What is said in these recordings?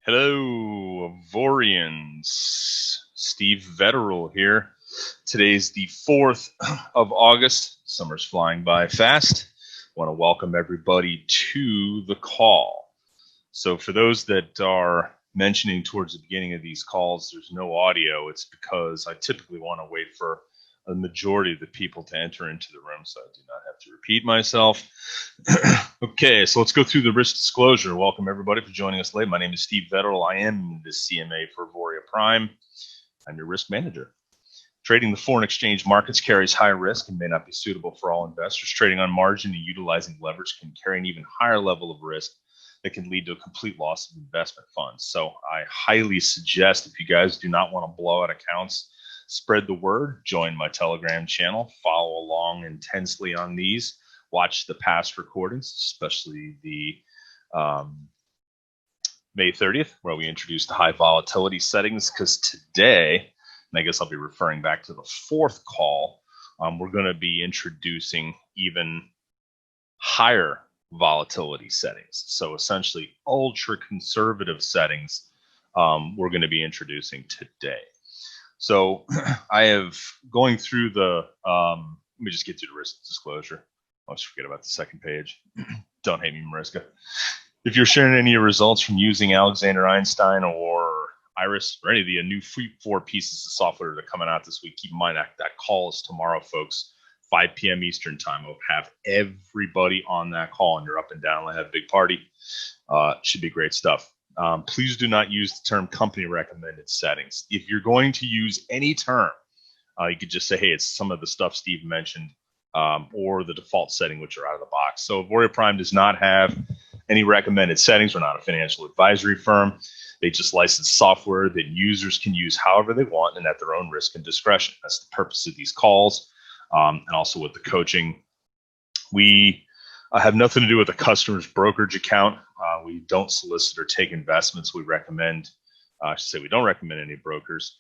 Hello, Auvorians. Steve Vetterl here. Today's the 4th of August. Summer's flying by fast. I want to welcome everybody to the call. So for those that are mentioning towards the beginning of these calls, there's no audio. It's because I typically want to wait for a majority of the people to enter into the room, so I do not have to repeat myself. Okay, so let's go through the risk disclosure. Welcome everybody for joining us late. My name is Steve Vetterl. I am the CMA for Auvoria Prime. I'm your risk manager. Trading the foreign exchange markets carries high risk and may not be suitable for all investors. Trading on margin and utilizing leverage can carry an even higher level of risk that can lead to a complete loss of investment funds. So I highly suggest, if you guys do not want to blow out accounts, spread the word, join my Telegram channel, follow along intensely on these, watch the past recordings, especially the May 30th, where we introduced the high volatility settings, because today, and I guess I'll be referring back to the 4th call, we're going to be introducing even higher volatility settings. So essentially ultra conservative settings we're going to be introducing today. So I have going through the, let me just get to the risk disclosure. I always forget about the second page. Don't hate me, Mariska. If you're sharing any of your results from using Alexander Einstein or Iris or any of the new free 4 pieces of software that are coming out this week, keep in mind that call is tomorrow, folks, 5 p.m. Eastern time. We'll have everybody on that call, and you're up and down. We'll have a big party. Should be great stuff. Please do not use the term company recommended settings. If you're going to use any term, you could just say, hey, it's some of the stuff Steve mentioned, or the default setting, which are out of the box. So Auvoria Prime does not have any recommended settings. We're not a financial advisory firm. They just license software that users can use however they want and at their own risk and discretion. That's the purpose of these calls, and also with the coaching. We have nothing to do with a customer's brokerage account. We don't solicit or take investments. We recommend, I should say we don't recommend any brokers.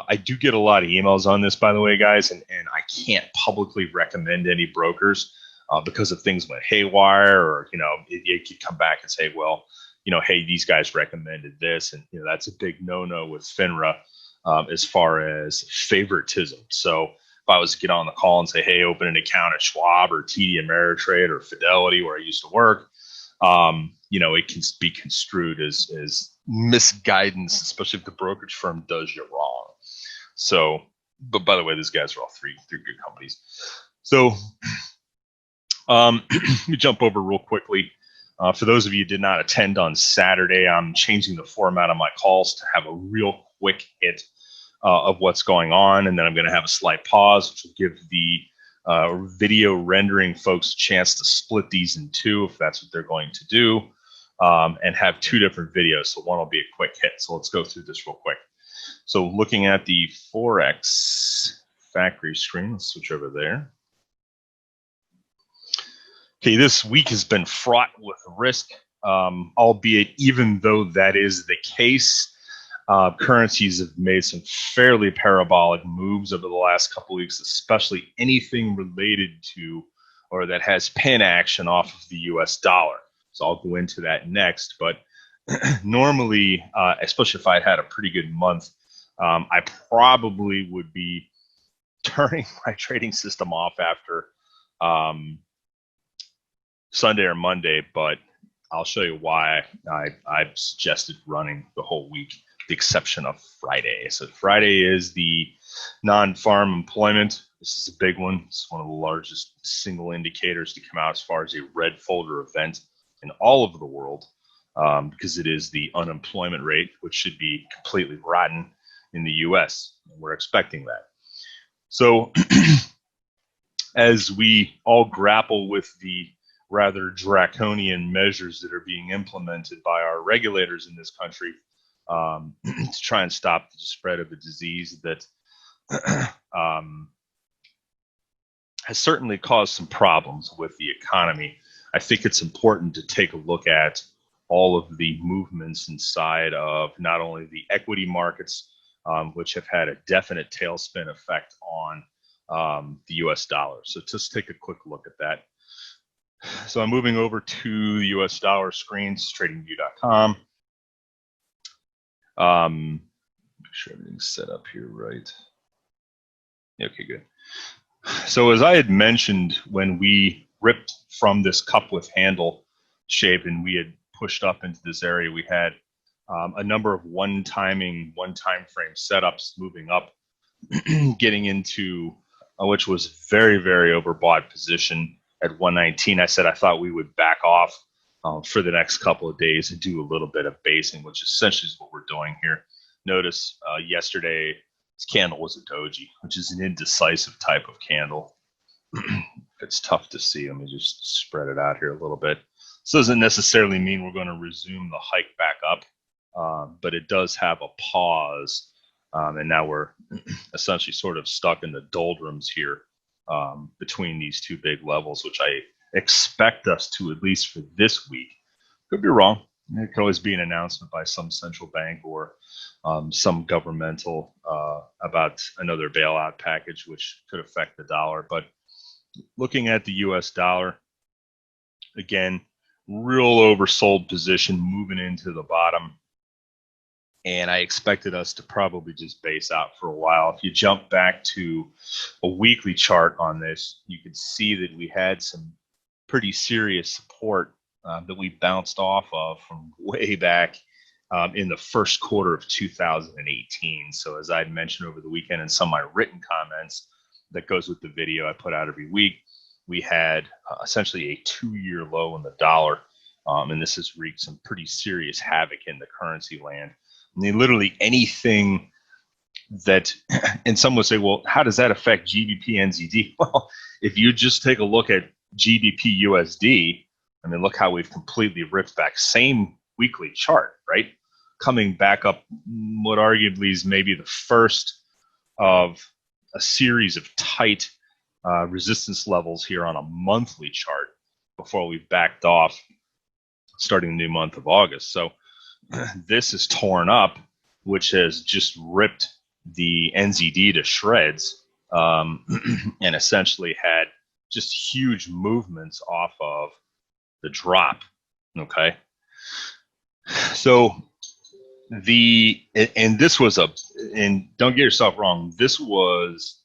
I do get a lot of emails on this, by the way, guys, and I can't publicly recommend any brokers because if things went haywire, or, you could come back and say, well, hey, these guys recommended this. And, that's a big no-no with FINRA as far as favoritism. So if I was to get on the call and say, hey, open an account at Schwab or TD Ameritrade or Fidelity, where I used to work, it can be construed as misguidance, especially if the brokerage firm does you wrong. So, but by the way, these guys are all three good companies. So let me jump over real quickly. For those of you who did not attend on Saturday, I'm changing the format of my calls to have a real quick hit of what's going on, and then I'm going to have a slight pause, which will give the video rendering folks a chance to split these in 2 if that's what they're going to do, and have 2 different videos. So one will be a quick hit. So let's go through this real quick. So looking at the Forex factory screen, let's switch over there. Okay, this week has been fraught with risk, albeit even though that is the case, currencies have made some fairly parabolic moves over the last couple of weeks, especially anything related to or that has pin action off of the US dollar. So I'll go into that next. But normally, especially if I had a pretty good month, I probably would be turning my trading system off after Sunday or Monday, but I'll show you why I've suggested running the whole week, the exception of Friday. So Friday is the non-farm employment. This is a big one. It's one of the largest single indicators to come out as far as a red folder event in all of the world, because it is the unemployment rate, which should be completely rotten in the US. We're expecting that. So as we all grapple with the rather draconian measures that are being implemented by our regulators in this country to try and stop the spread of a disease that has certainly caused some problems with the economy, I think it's important to take a look at all of the movements inside of not only the equity markets, which have had a definite tailspin effect on the US dollar. So just take a quick look at that. So I'm moving over to the US dollar screens, tradingview.com. Make sure everything's set up here right. Okay, good. So as I had mentioned, when we ripped from this cup with handle shape and we had pushed up into this area, we had a number of one time frame setups moving up, getting into which was very, very overbought position at 119. I said I thought we would back off for the next couple of days and do a little bit of basing, which essentially is what we're doing here. Notice yesterday this candle was a doji, which is an indecisive type of candle. It's tough to see. Let me just spread it out here a little bit. This doesn't necessarily mean we're going to resume the hike back up, but it does have a pause. And now we're essentially sort of stuck in the doldrums here between these two big levels, which I expect us to, at least for this week. Could be wrong. It could always be an announcement by some central bank or some governmental about another bailout package, which could affect the dollar. But looking at the US dollar, again, real oversold position moving into the bottom. And I expected us to probably just base out for a while. If you jump back to a weekly chart on this, you can see that we had some pretty serious support that we bounced off of from way back in the first quarter of 2018. So as I had mentioned over the weekend in some of my written comments that goes with the video I put out every week, we had essentially a 2-year low in the dollar. And this has wreaked some pretty serious havoc in the currency land. I mean, literally anything that, and some would say, well, how does that affect GBP NZD? Well, if you just take a look at GBP USD, I mean, look how we've completely ripped back. Same weekly chart, right? Coming back up what arguably is maybe the first of a series of tight resistance levels here on a monthly chart before we backed off starting the new month of August. So this is torn up, which has just ripped the NZD to shreds and essentially had just huge movements off of the drop. Okay. So and this was and don't get yourself wrong, this was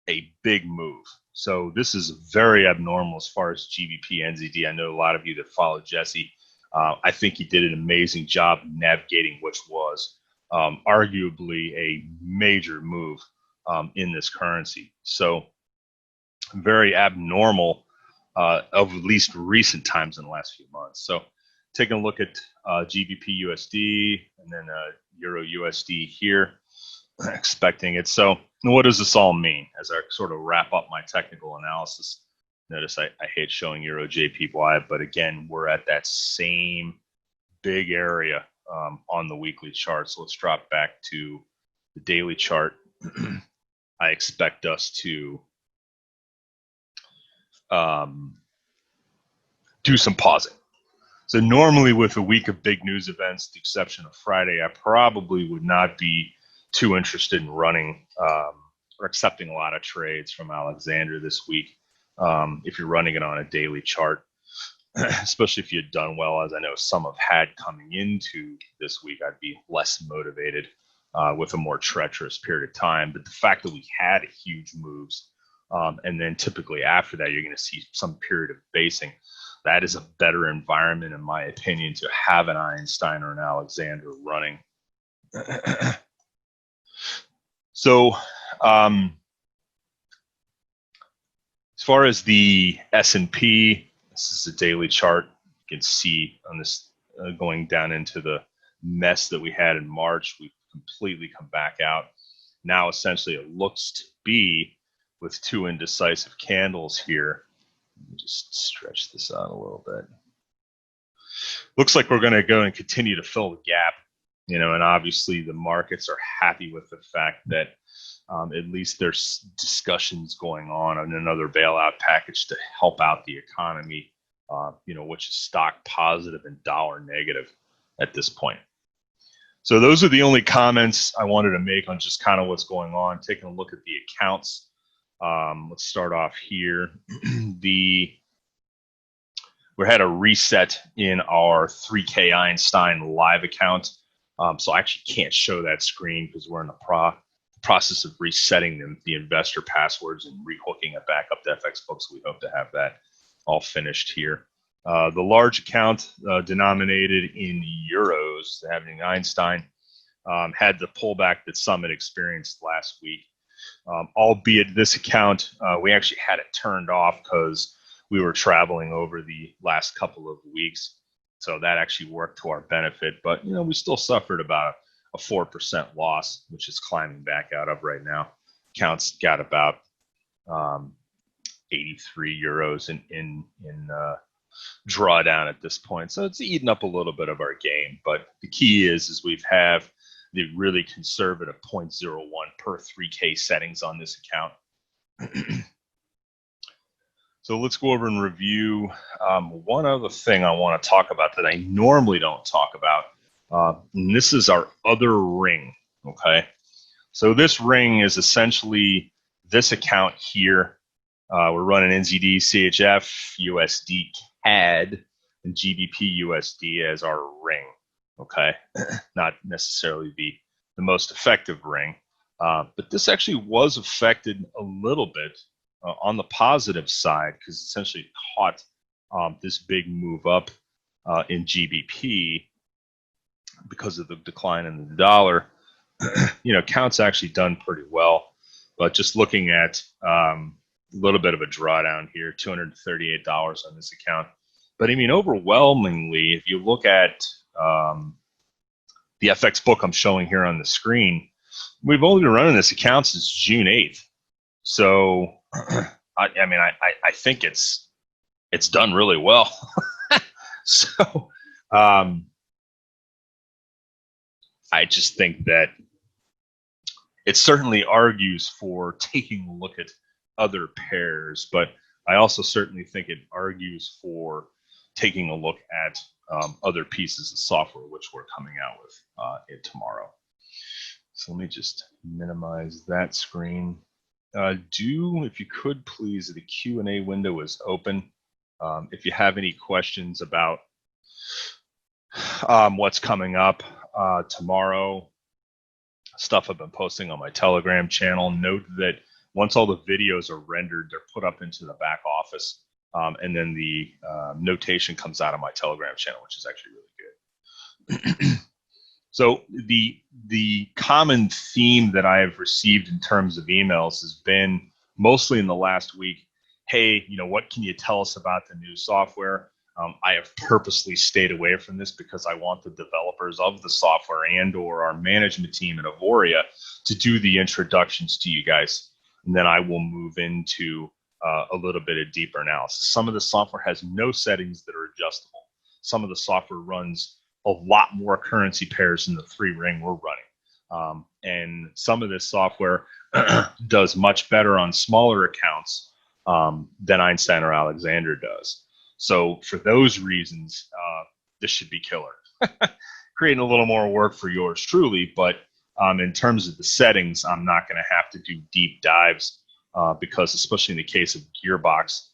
a big move. So this is very abnormal as far as GBP NZD. I know a lot of you that follow Jesse. I think he did an amazing job navigating, which was arguably a major move in this currency. So very abnormal of at least recent times in the last few months. So taking a look at GBP USD and then Euro USD here, expecting it. So what does this all mean as I sort of wrap up my technical analysis? Notice I hate showing Euro JPY, but again, we're at that same big area on the weekly chart. So let's drop back to the daily chart. I expect us to do some pausing. So normally with a week of big news events, the exception of Friday, I probably would not be too interested in running or accepting a lot of trades from Alexander this week. If you're running it on a daily chart, especially if you'd done well, as I know some have had coming into this week, I'd be less motivated with a more treacherous period of time. But the fact that we had huge moves, and then typically after that, you're going to see some period of basing, that is a better environment, in my opinion, to have an Einstein or an Alexander running. So, as far as the S&P, this is a daily chart. You can see on this going down into the mess that we had in March. We've completely come back out. Now, essentially, it looks to be with two indecisive candles here. Let me just stretch this out a little bit. Looks like we're going to go and continue to fill the gap, and obviously the markets are happy with the fact that at least there's discussions going on another bailout package to help out the economy, which is stock positive and dollar negative at this point. So those are the only comments I wanted to make on just kind of what's going on. Taking a look at the accounts. Let's start off here. We had a reset in our 3K Einstein live account. So I actually can't show that screen because we're in the process of resetting the investor passwords and rehooking it back up to FXBooks. So we hope to have that all finished here. The large account denominated in euros, having Einstein, had the pullback that Summit experienced last week. Albeit this account, we actually had it turned off because we were traveling over the last couple of weeks. So that actually worked to our benefit. But, we still suffered about a 4% loss, which is climbing back out of right now. Account's got about 83 euros in drawdown at this point. So it's eating up a little bit of our game. But the key is we have the really conservative 0.01 per 3K settings on this account. So let's go over and review one other thing I want to talk about that I normally don't talk about. And this is our other ring, okay? So this ring is essentially this account here. We're running NZD, CHF, USD, CAD, and GBP USD as our ring, okay? Not necessarily the most effective ring, but this actually was affected a little bit on the positive side because essentially it caught this big move up in GBP because of the decline in the dollar. Account's actually done pretty well, but just looking at a little bit of a drawdown here, $238 on this account. But I mean, overwhelmingly, if you look at the FX book I'm showing here on the screen, we've only been running this account since June 8th. So, I think it's done really well. So, I just think that it certainly argues for taking a look at other pairs, but I also certainly think it argues for taking a look at other pieces of software, which we're coming out with tomorrow. So let me just minimize that screen. If you could please, the Q&A window is open. If you have any questions about what's coming up tomorrow, stuff I've been posting on my Telegram channel, note that once all the videos are rendered, they're put up into the back office, and then the notation comes out of my Telegram channel, which is actually really good. So the common theme that I have received in terms of emails has been mostly in the last week, hey, what can you tell us about the new software? I have purposely stayed away from this because I want the developers of the software and or our management team at Auvoria to do the introductions to you guys. And then I will move into a little bit of deeper analysis. Some of the software has no settings that are adjustable. Some of the software runs a lot more currency pairs than the 3-ring we're running. And some of this software does much better on smaller accounts than Einstein or Alexander does. So for those reasons, this should be killer. Creating a little more work for yours truly, but in terms of the settings, I'm not going to have to do deep dives because especially in the case of Gearbox,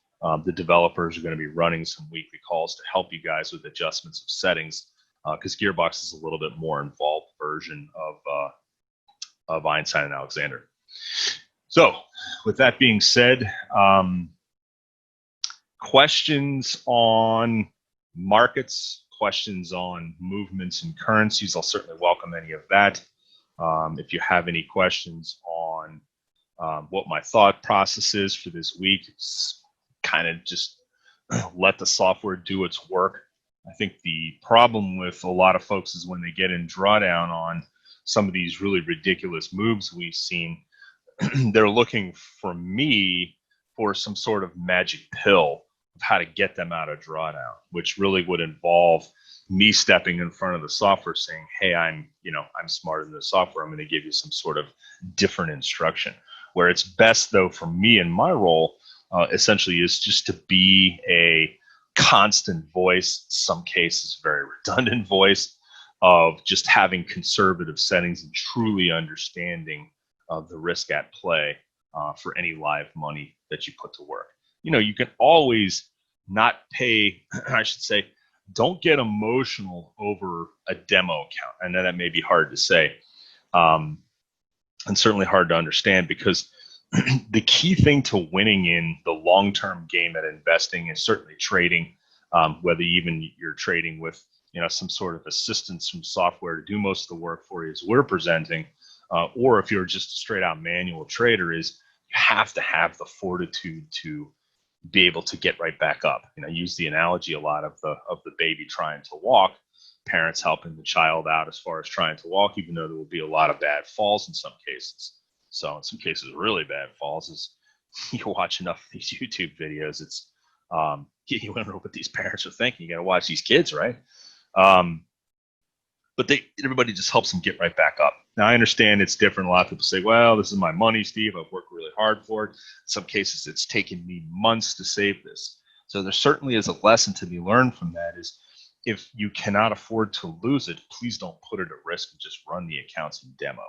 the developers are going to be running some weekly calls to help you guys with adjustments of settings because Gearbox is a little bit more involved version of Einstein and Alexander. So with that being said, questions on markets, questions on movements and currencies, I'll certainly welcome any of that. If you have any questions on what my thought process is for this week, it's kind of just let the software do its work. I think the problem with a lot of folks is when they get in drawdown on some of these really ridiculous moves we've seen, they're looking for me for some sort of magic pill of how to get them out of drawdown, which really would involve me stepping in front of the software saying, hey, I'm smarter than the software. I'm going to give you some sort of different instruction. Where it's best, though, for me in my role, essentially is just to be a constant voice, in some cases very redundant voice, of just having conservative settings and truly understanding of the risk at play for any live money that you put to work. You can always not pay, I should say, don't get emotional over a demo account. I know that may be hard to say, and certainly hard to understand, because the key thing to winning in the long-term game at investing is certainly trading, whether even you're trading with some sort of assistance from software to do most of the work for you as we're presenting, or if you're just a straight out manual trader, is you have to have the fortitude to be able to get right back up. I use the analogy a lot of the baby trying to walk, parents helping the child out as far as trying to walk, even though there will be a lot of bad falls in some cases. So in some cases, really bad falls, is you watch enough of these YouTube videos, it's you wonder what these parents are thinking. You got to watch these kids, right? But everybody just helps them get right back up. Now, I understand it's different. A lot of people say, well, this is my money, Steve. I've worked really hard for it. In some cases, it's taken me months to save this. So there certainly is a lesson to be learned from that, is if you cannot afford to lose it, please don't put it at risk and just run the accounts in demo.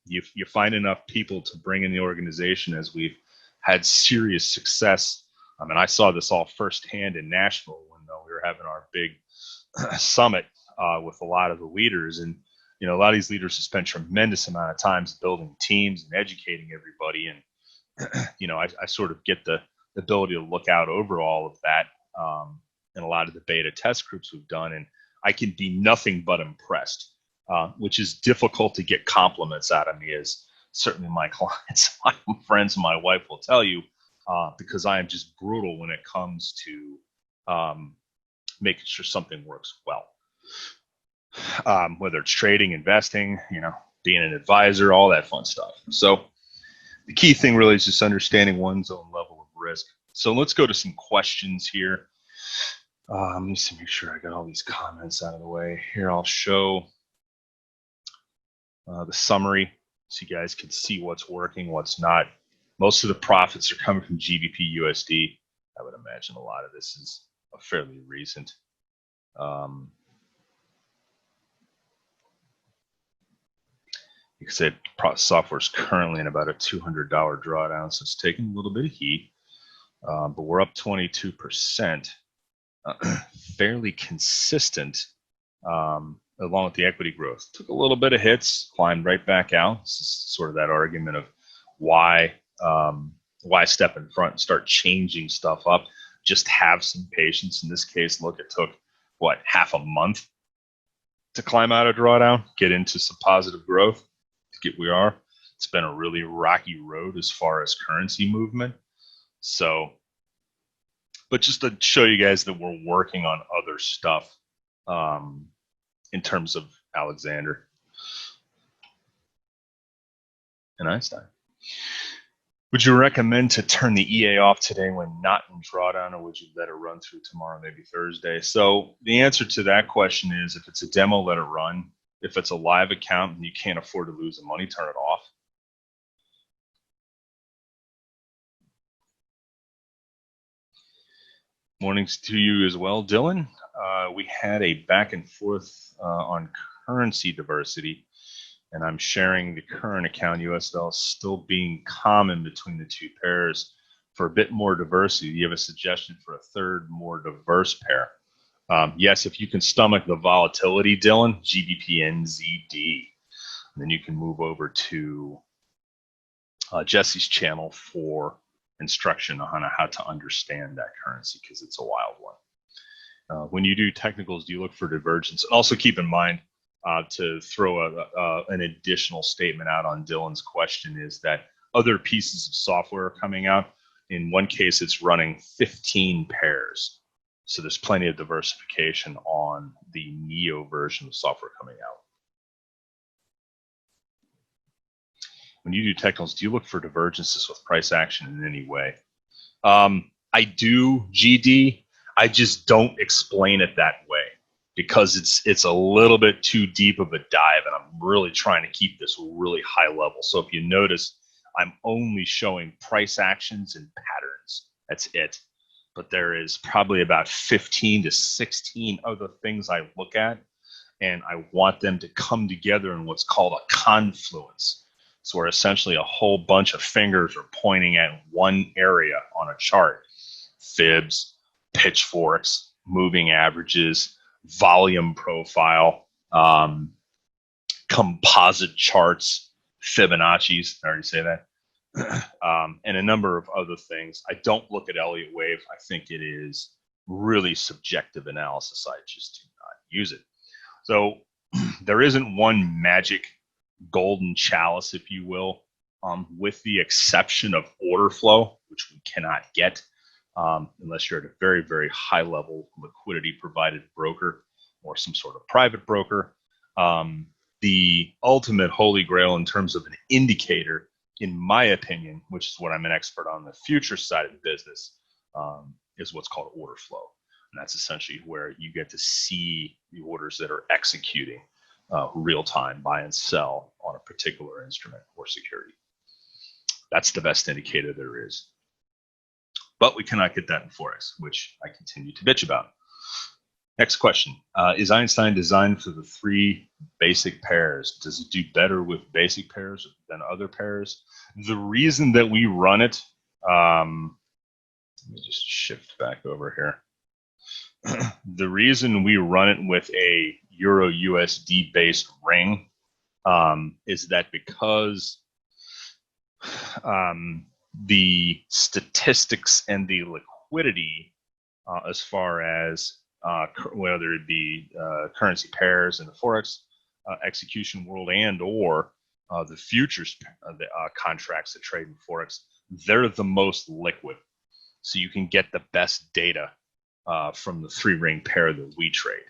You find enough people to bring in the organization, as we've had serious success. I mean, I saw this all firsthand in Nashville when we were having our big summit with a lot of the leaders. And, a lot of these leaders have spent tremendous amount of time building teams and educating everybody. And, I sort of get the ability to look out over all of that in a lot of the beta test groups we've done. And I can be nothing but impressed, which is difficult to get compliments out of me, as certainly my clients, my friends, and my wife will tell you, because I am just brutal when it comes to making sure something works well. Whether it's trading, investing, being an advisor, all that fun stuff. So the key thing really is just understanding one's own level of risk. So let's go to some questions here. Let me see, make sure I got all these comments out of the way. Here, I'll show the summary so you guys can see what's working, what's not. Most of the profits are coming from GBP USD. I would imagine a lot of this is fairly recent. Like I said, software is currently in about a $200 drawdown, so it's taking a little bit of heat, but we're up 22%, fairly consistent, along with the equity growth. Took a little bit of hits, climbed right back out. This is sort of that argument of why step in front and start changing stuff up. Just have some patience. In this case, look, it took half a month to climb out of drawdown, get into some positive growth. It's been a really rocky road as far as currency movement. So, but just to show you guys that we're working on other stuff in terms of Alexander and Einstein. Would you recommend to turn the EA off today when not in drawdown, or would you let it run through tomorrow, maybe Thursday? So the answer to that question is, if it's a demo, let it run. If it's a live account and you can't afford to lose the money, turn it off. Mornings to you as well, Dylan. We had a back and forth on currency diversity, and I'm sharing the current account US dollar still being common between the two pairs for a bit more diversity. You have a suggestion for a third, more diverse pair? Yes, if you can stomach the volatility, Dylan, GBP/NZD, and then you can move over to Jesse's channel for instruction on how to understand that currency, because it's a wild one. When you do technicals, do you look for divergence? And also keep in mind, to throw an additional statement out on Dylan's question, is that other pieces of software are coming out. In one case, it's running 15 pairs. So there's plenty of diversification on the Neo version of software coming out. When you do technicals, do you look for divergences with price action in any way? I do, GD. I just don't explain it that way, because it's a little bit too deep of a dive, and I'm really trying to keep this really high level. So if you notice, I'm only showing price actions and patterns. That's it. But there is probably about 15 to 16 other things I look at. and I want them to come together in what's called a confluence. So where essentially a whole bunch of fingers are pointing at one area on a chart. Fibs, pitchforks, moving averages, volume profile, composite charts, Fibonacci's, I already say that, and a number of other things. I don't look at Elliott Wave. I think it is really subjective analysis. I just do not use it. So there isn't one magic golden chalice, if you will, with the exception of order flow, which we cannot get unless you're at a very, very high level liquidity provided broker or some sort of private broker. The ultimate holy grail in terms of an indicator, in my opinion, which is what I'm an expert on the future side of the business, is what's called order flow. And that's essentially where you get to see the orders that are executing real time, buy and sell on a particular instrument or security. That's the best indicator there is. But we cannot get that in Forex, which I continue to bitch about. Next question. Is Einstein designed for the 3 basic pairs? Does it do better with basic pairs than other pairs? The reason that we run it, let me just shift back over here. The reason we run it with a Euro USD based ring is that because the statistics and the liquidity as far as whether it be currency pairs in the Forex execution world and or the futures contracts that trade in Forex, they're the most liquid. So you can get the best data from the 3-ring pair that we trade.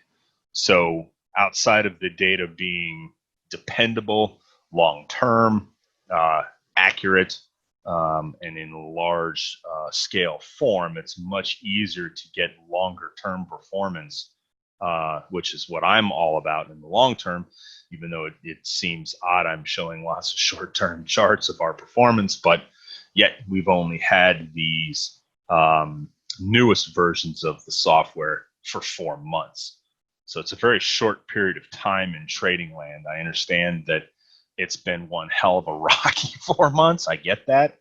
So outside of the data being dependable, long-term, accurate, and in large scale form, it's much easier to get longer term performance, which is what I'm all about in the long term, even though it seems odd I'm showing lots of short term charts of our performance, but yet we've only had these newest versions of the software for 4 months. So it's a very short period of time in trading land. I understand that it's been one hell of a rocky 4 months. I get that.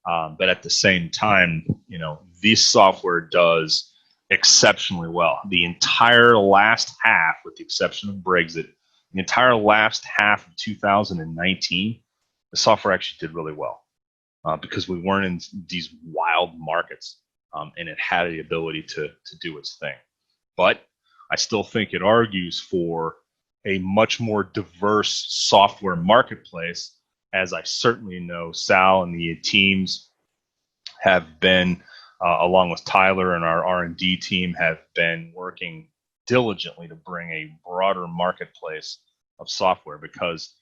But at the same time, you know, this software does exceptionally well. The entire last half, with the exception of Brexit, the entire last half of 2019, the software actually did really well because we weren't in these wild markets, and it had the ability to do its thing. But I still think it argues for a much more diverse software marketplace, as I certainly know Sal and the teams have been, along with Tyler and our R&D team, have been working diligently to bring a broader marketplace of software, because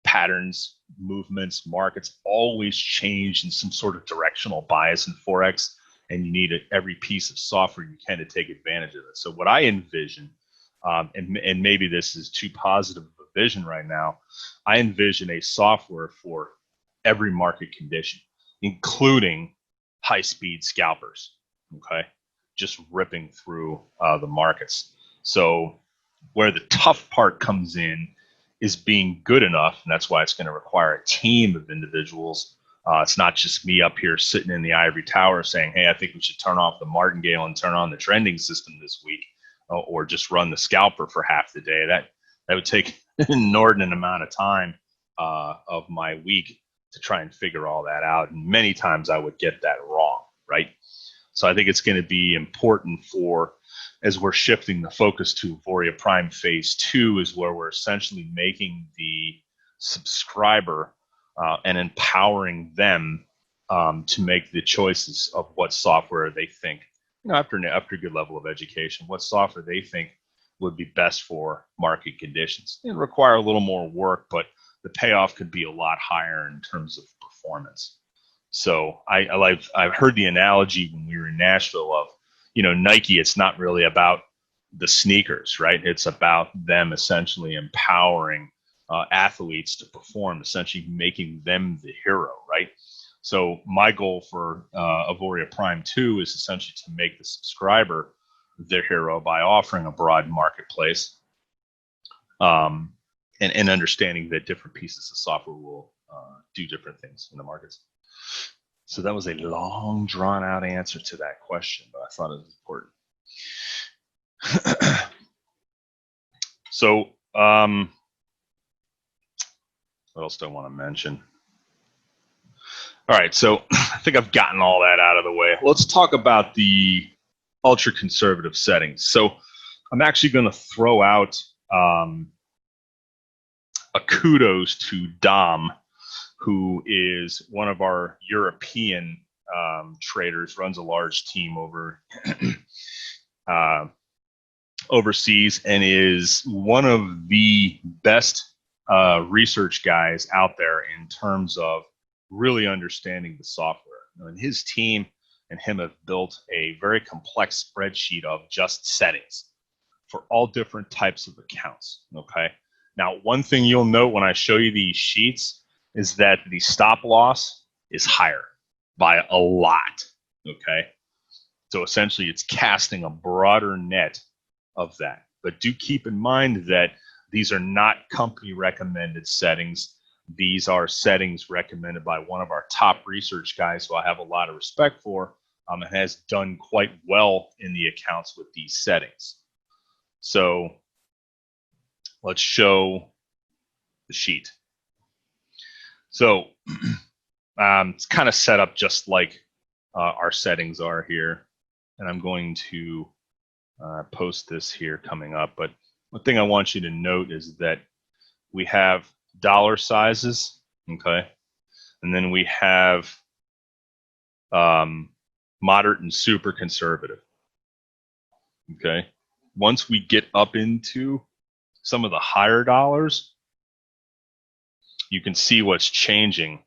patterns, movements, markets always change in some sort of directional bias in Forex, and you need every piece of software you can to take advantage of it. So what I envision, and maybe this is too positive of a vision right now, I envision a software for every market condition, including high-speed scalpers, okay? Just ripping through the markets. So where the tough part comes in is being good enough, and that's why it's going to require a team of individuals. It's not just me up here sitting in the ivory tower saying, hey, I think we should turn off the martingale and turn on the trending system this week, or just run the scalper for half the day. That would take an inordinate amount of time of my week to try and figure all that out. And many times I would get that wrong, right? So I think it's going to be important for, as we're shifting the focus to Auvoria Prime Phase 2, is where we're essentially making the subscriber and empowering them to make the choices of what software they think, you know, after a good level of education, what software they think would be best for market conditions. It require a little more work, but the payoff could be a lot higher in terms of performance. So I've heard the analogy when we were in Nashville of, you know, Nike, it's not really about the sneakers, right? It's about them essentially empowering athletes to perform, essentially making them the hero, right? So my goal for Auvoria Prime 2 is essentially to make the subscriber their hero by offering a broad marketplace and understanding that different pieces of software will do different things in the markets. So that was a long, drawn-out answer to that question, but I thought it was important. So, what else do I want to mention? All right, so I think I've gotten all that out of the way. Let's talk about the ultra-conservative settings. So I'm actually going to throw out a kudos to Dom, who is one of our European traders, runs a large team over overseas, and is one of the best research guys out there in terms of really understanding the software. And his team and him have built a very complex spreadsheet of just settings for all different types of accounts. Okay. Now, one thing you'll note when I show you these sheets is that the stop loss is higher by a lot. Okay. So essentially, it's casting a broader net of that. But do keep in mind that these are not company recommended settings. These are settings recommended by one of our top research guys who I have a lot of respect for, and has done quite well in the accounts with these settings. So let's show the sheet. So it's kind of set up just like our settings are here. And I'm going to post this here coming up. But one thing I want you to note is that we have dollar sizes, okay? And then we have moderate and super conservative, okay? Once we get up into some of the higher dollars, you can see what's changing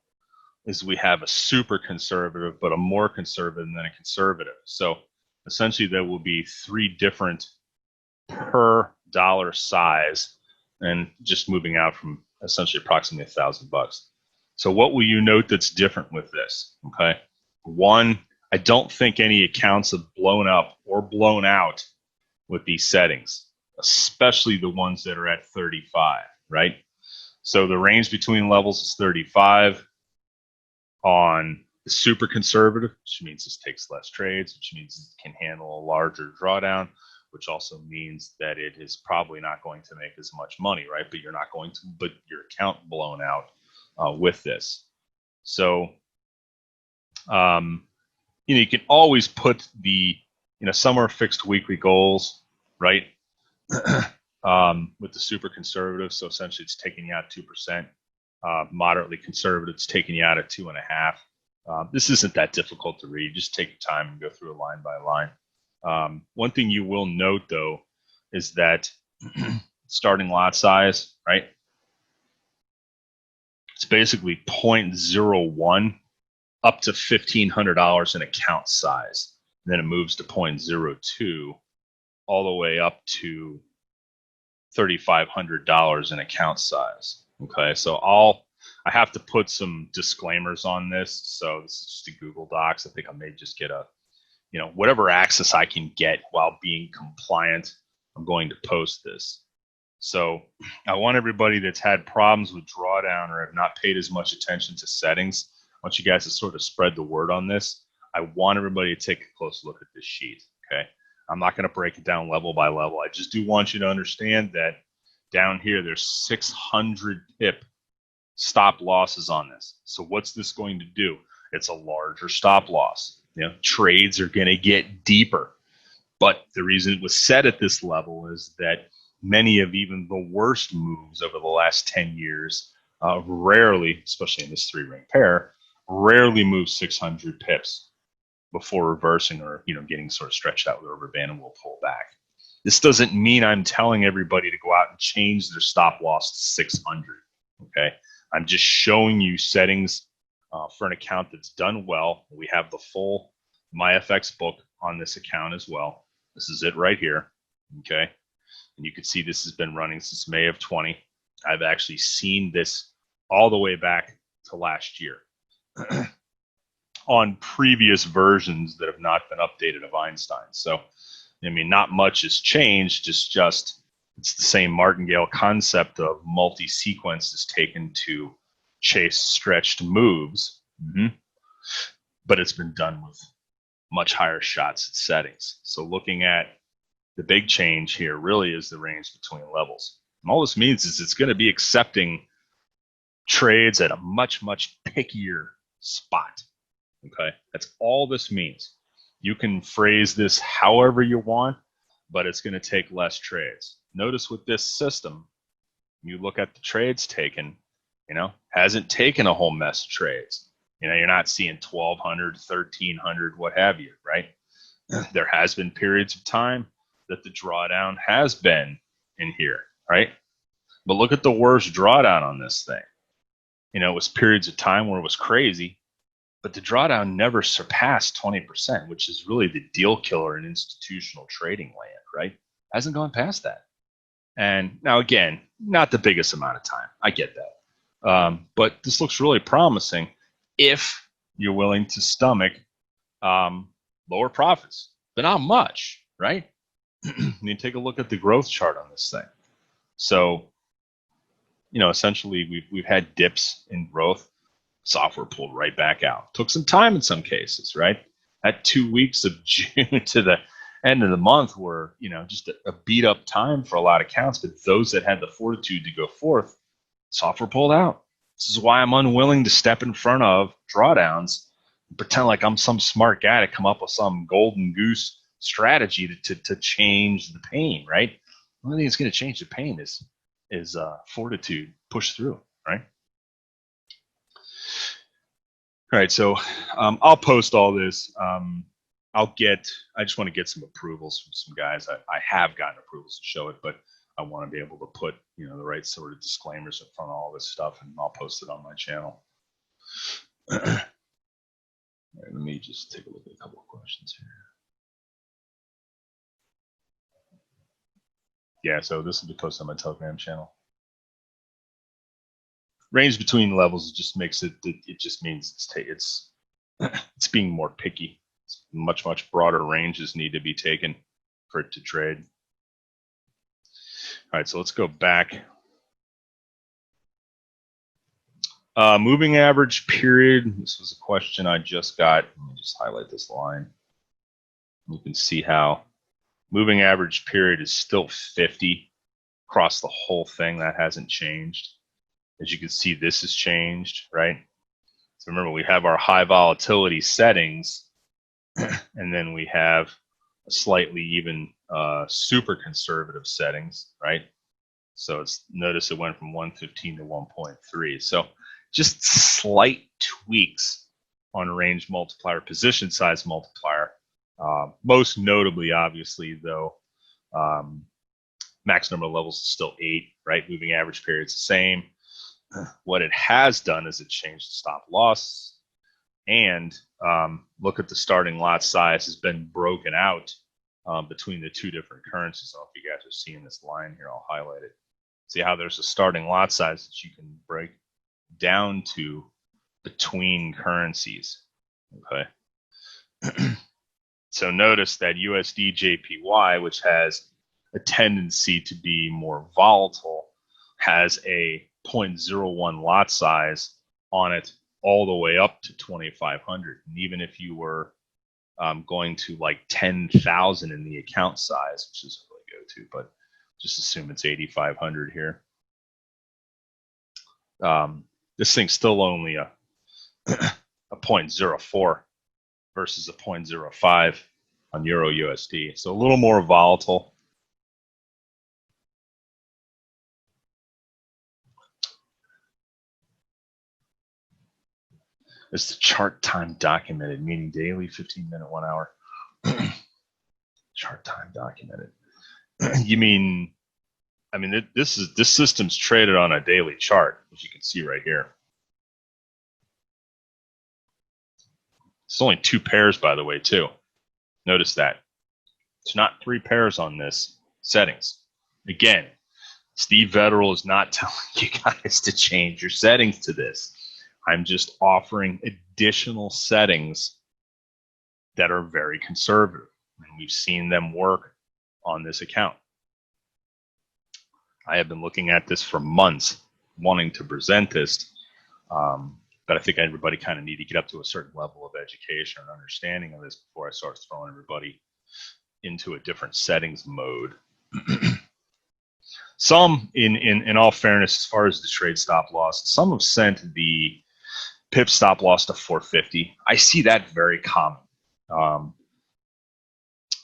is we have a super conservative, but a more conservative than a conservative. So essentially there will be 3 different per dollar size, and just moving out from essentially approximately $1,000. So what will you note that's different with this? Okay. One, I don't think any accounts have blown up or blown out with these settings, especially the ones that are at 35, right? So the range between levels is 35 on the super conservative, which means this takes less trades, which means it can handle a larger drawdown, which also means that it is probably not going to make as much money, right? But you're not going to, but your account blown out with this. So, you can always put the, some are fixed weekly goals, right? With the super conservative. So essentially it's taking you out 2%. Moderately conservative, it's taking you out at 2.5. This isn't that difficult to read. Just take your time and go through it line by line. One thing you will note, though, is that starting lot size, right? It's basically 0.01 up to $1,500 in account size. And then it moves to 0.02 all the way up to $3,500 in account size. Okay, so I have to put some disclaimers on this. So this is just a Google Docs. I think I may just get a, whatever access I can get while being compliant, I'm going to post this. So I want everybody that's had problems with drawdown or have not paid as much attention to settings, I want you guys to sort of spread the word on this. I want everybody to take a close look at this sheet, okay? I'm not going to break it down level by level. I just do want you to understand that down here, there's 600 pip stop losses on this. So what's this going to do? It's a larger stop loss. Trades are going to get deeper. But the reason it was set at this level is that many of even the worst moves over the last 10 years rarely, especially in this 3-ring pair, rarely move 600 pips before reversing or getting sort of stretched out with a rubber band and will pull back. This doesn't mean I'm telling everybody to go out and change their stop loss to 600. Okay, I'm just showing you settings for an account that's done well. We have the full MyFX book on this account as well. This is it right here. Okay, and you can see this has been running since May of 20. I've actually seen this all the way back to last year on previous versions that have not been updated of Einstein. So, not much has changed. It's just It's the same martingale concept of multi-sequence is taken to chase stretched moves, but it's been done with much higher shots at settings. So looking at the big change here really is the range between levels. And all this means is it's going to be accepting trades at a much, much pickier spot. Okay, that's all this means. You can phrase this however you want, but it's going to take less trades. Notice with this system, you look at the trades taken, hasn't taken a whole mess of trades. You're not seeing 1,200, 1,300, what have you, right? There has been periods of time that the drawdown has been in here, right? But look at the worst drawdown on this thing. It was periods of time where it was crazy, but the drawdown never surpassed 20%, which is really the deal killer in institutional trading land, right? Hasn't gone past that. And now, again, not the biggest amount of time. I get that. But this looks really promising if you're willing to stomach lower profits, but not much, right? You take a look at the growth chart on this thing. So, essentially we've had dips in growth. Software pulled right back out. Took some time in some cases, right? That 2 weeks of June to the end of the month were, just a beat up time for a lot of accounts. But those that had the fortitude to go forth, software pulled out. This is why I'm unwilling to step in front of drawdowns and pretend like I'm some smart guy to come up with some golden goose strategy to change the pain, right? The only thing that's going to change the pain is fortitude, push through, right? All right, so I'll post all this. I just want to get some approvals from some guys. I have gotten approvals to show it, but I want to be able to put the right sort of disclaimers in front of all this stuff, and I'll post it on my channel. All right, let me just take a look at a couple of questions here. Yeah, so this will be posted on my Telegram channel. Range between levels just makes it. It just means it's being more picky. It's much broader ranges need to be taken for it to trade. All right, so let's go back. Moving average period. This was a question I just got. Let me just highlight this line. You can see how moving average period is still 50 across the whole thing. That hasn't changed. As you can see, this has changed, right? So remember, we have our high volatility settings, and then we have a slightly even super conservative settings, right? So notice it went from 115 to 1.3. So just slight tweaks on range multiplier, position size multiplier. Most notably, obviously, though, max number of levels is still 8, right? Moving average period is the same. What it has done is it changed the stop loss, and look at the starting lot size has been broken out between the two different currencies. I don't know if you guys are seeing this line here. I'll highlight it. See how there's a starting lot size that you can break down to between currencies. Okay. So notice that USD JPY, which has a tendency to be more volatile, has a 0.01 lot size on it all the way up to 2,500. And even if you were going to like 10,000 in the account size, which is really go to, but just assume it's 8,500 here. This thing's still only a 0.04 versus a 0.05 on Euro USD. So a little more volatile. Is the chart time documented, meaning daily, 15-minute, 1 hour? Chart time documented. You mean, this system's traded on a daily chart, as you can see right here. It's only 2 pairs, by the way, too. Notice that. It's not 3 pairs on this settings. Again, Steve Vetterl is not telling you guys to change your settings to this. I'm just offering additional settings that are very conservative, and we've seen them work on this account. I have been looking at this for months, wanting to present this, but I think everybody kind of need to get up to a certain level of education and understanding of this before I start throwing everybody into a different settings mode. Some, in all fairness, as far as the trade stop loss, some have sent the pip stop loss to 450. I see that very common.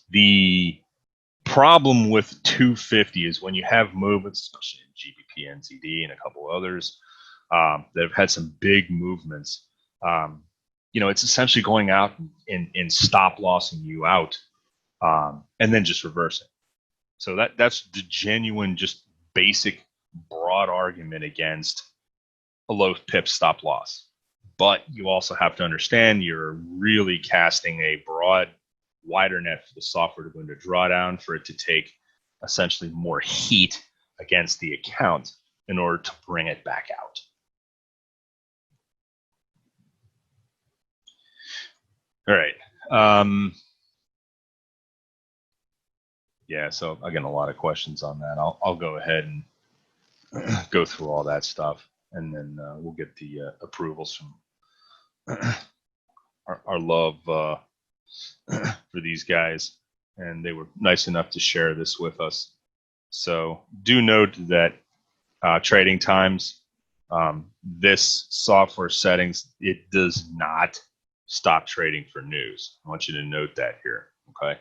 The problem with 250 is when you have movements, especially in GBP, NZD, and a couple others that have had some big movements. It's essentially going out and stop lossing you out, and then just reversing. So that's the genuine, just basic, broad argument against a low pip stop loss. But you also have to understand you're really casting a broad, wider net for the software to go into drawdown, for it to take essentially more heat against the account in order to bring it back out. All right. Yeah, so again, a lot of questions on that. I'll go ahead and go through all that stuff, and then we'll get the approvals from our love for these guys, and they were nice enough to share this with us. So do note that trading times, this software settings, it does not stop trading for news. I want you to note that here, okay?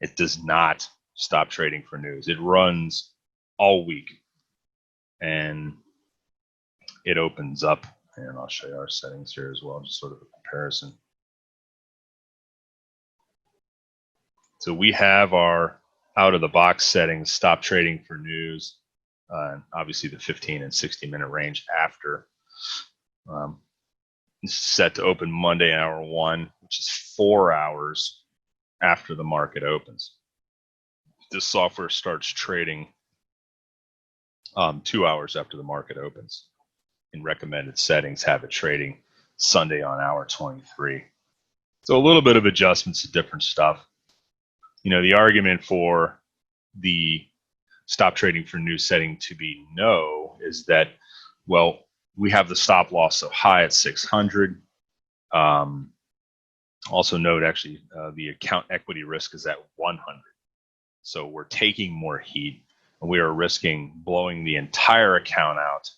It does not stop trading for news. It runs all week, and it opens up, and I'll show you our settings here as well, just sort of a comparison. So we have our out-of-the-box settings, stop trading for news, obviously the 15 and 60-minute range after. It's set to open Monday, hour 1, which is 4 hours after the market opens. This software starts trading 2 hours after the market opens. In recommended settings, have it trading Sunday on hour 23. So a little bit of adjustments to different stuff. The argument for the stop trading for news setting to be no is that, well, we have the stop loss so high at 600. Also note, actually, the account equity risk is at 100. So we're taking more heat, and we are risking blowing the entire account out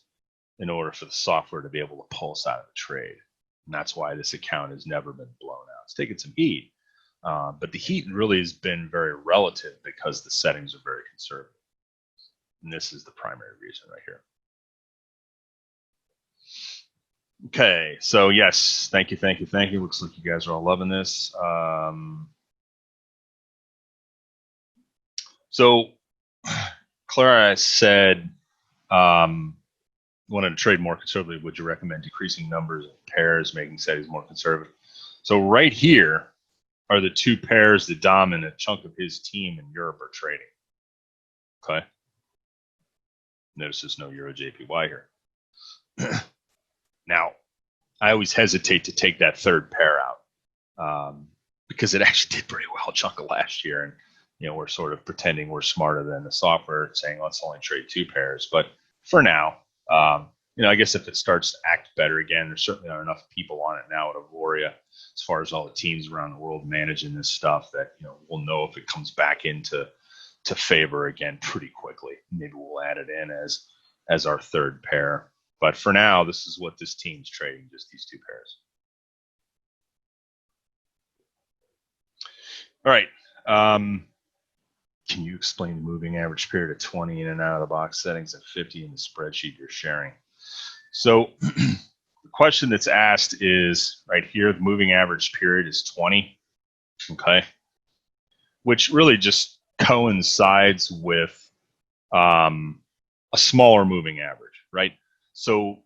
in order for the software to be able to pull us out of the trade. And that's why this account has never been blown out. It's taken some heat, but the heat really has been very relative because the settings are very conservative. And this is the primary reason right here. Okay, so yes, thank you. Looks like you guys are all loving this. So Clara said, wanted to trade more conservatively. Would you recommend decreasing numbers of pairs, making settings more conservative? So right here are the two pairs that Dom and a chunk of his team in Europe are trading. Okay. Notice there's no Euro JPY here. Now, I always hesitate to take that third pair out because it actually did pretty well a chunk of last year. And, we're sort of pretending we're smarter than the software, saying let's only trade two pairs. But for now, I guess if it starts to act better again, there certainly are enough people on it now at Auvoria, as far as all the teams around the world managing this stuff, that we'll know if it comes back into favor again pretty quickly. Maybe we'll add it in as our third pair. But for now, this is what this team's trading, just these two pairs. All right. Can you explain the moving average period of 20 in and out of the box settings and 50 in the spreadsheet you're sharing? So the question that's asked is right here, the moving average period is 20, okay? Which really just coincides with a smaller moving average, right? So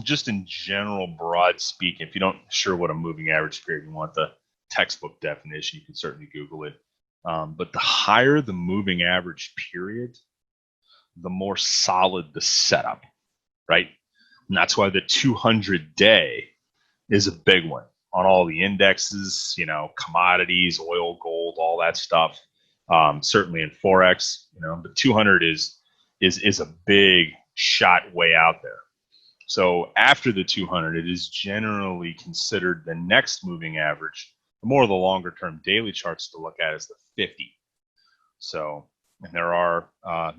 just in general, broad speak, if you don't sure what a moving average period, you want the textbook definition, you can certainly Google it. But the higher the moving average period, the more solid the setup, right? And that's why the 200-day is a big one on all the indexes, commodities, oil, gold, all that stuff. certainly in Forex, but 200 is a big shot way out there. So after the 200, it is generally considered the next moving average. The more of the longer term daily charts to look at is the 50. So, and there are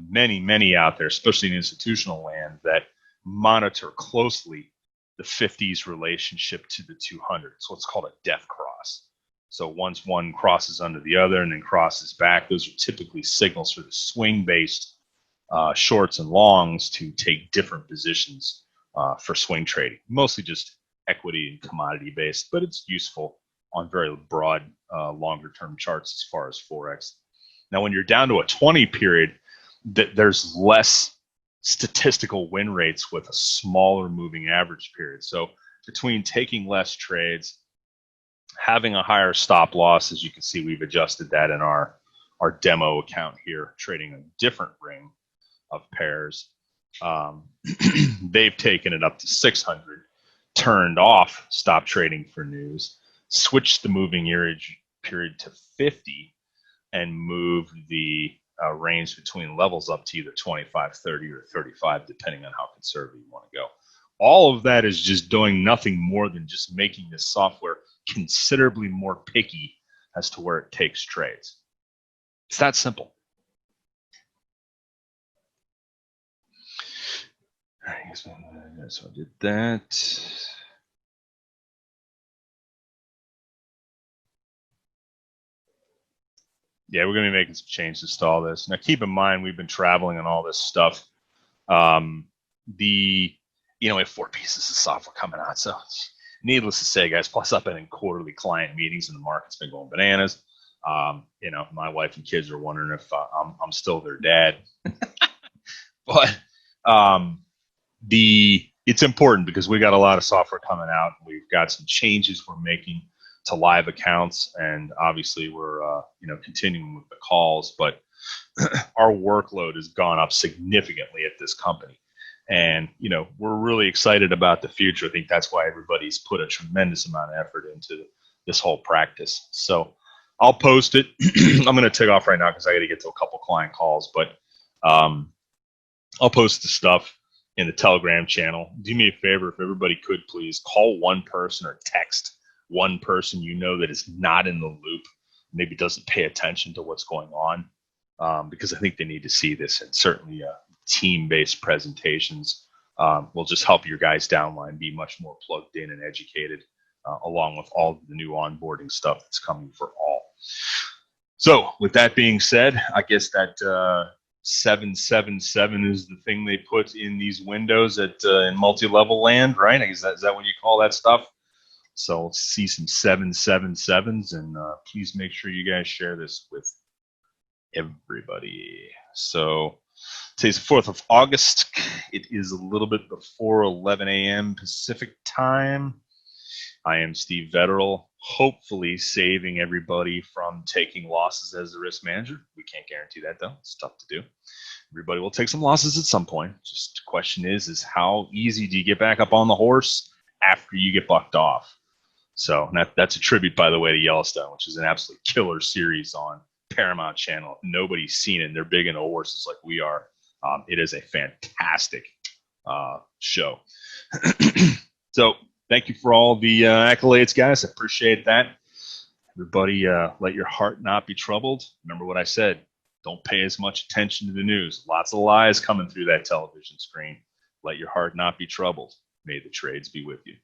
many out there, especially in institutional land, that monitor closely the 50's relationship to the 200. So it's called a death cross. So once one crosses under the other and then crosses back, those are typically signals for the swing-based shorts and longs to take different positions for swing trading, mostly just equity and commodity based, but it's useful on very broad, longer term charts as far as Forex. Now, when you're down to a 20 period, there's less statistical win rates with a smaller moving average period. So between taking less trades, having a higher stop loss, as you can see, we've adjusted that in our demo account here, trading a different ring of pairs. They've taken it up to 600, turned off stop trading for news, switched the moving period to 50, and moved the range between levels up to either 25, 30, or 35, depending on how conservative you want to go. All of that is just doing nothing more than just making this software considerably more picky as to where it takes trades. It's that simple. All right, so I did that. Yeah, we're going to be making some changes to all this. Now, keep in mind, we've been traveling and all this stuff. We have 4 pieces of software coming out. So needless to say, guys, plus I've been in quarterly client meetings and the market's been going bananas. My wife and kids are wondering if I'm still their dad. But it's important because we got a lot of software coming out. We've got some changes we're making to live accounts, and obviously we're continuing with the calls, but our workload has gone up significantly at this company, and we're really excited about the future. I think that's why everybody's put a tremendous amount of effort into this whole practice. So I'll post it. I'm going to take off right now because I got to get to a couple client calls, but I'll post the stuff in the Telegram channel. Do me a favor, if everybody could please call one person or text one person that is not in the loop, maybe doesn't pay attention to what's going on, because I think they need to see this, and certainly team-based presentations will just help your guys downline be much more plugged in and educated, along with all the new onboarding stuff that's coming for all. So with that being said, I guess that 777 is the thing they put in these windows in multi-level land, right? Is that what you call that stuff? So let's see some 777s, and please make sure you guys share this with everybody. So today's the 4th of August. It is a little bit before 11 a.m. Pacific time. I am Steve Vetterl, hopefully saving everybody from taking losses as a risk manager. We can't guarantee that, though. It's tough to do. Everybody will take some losses at some point. Just the question is how easy do you get back up on the horse after you get bucked off? So that's a tribute, by the way, to Yellowstone, which is an absolute killer series on Paramount Channel. If nobody's seen it, and they're big into horses like we are. It is a fantastic show. So thank you for all the accolades, guys. I appreciate that. Everybody, let your heart not be troubled. Remember what I said. Don't pay as much attention to the news. Lots of lies coming through that television screen. Let your heart not be troubled. May the trades be with you.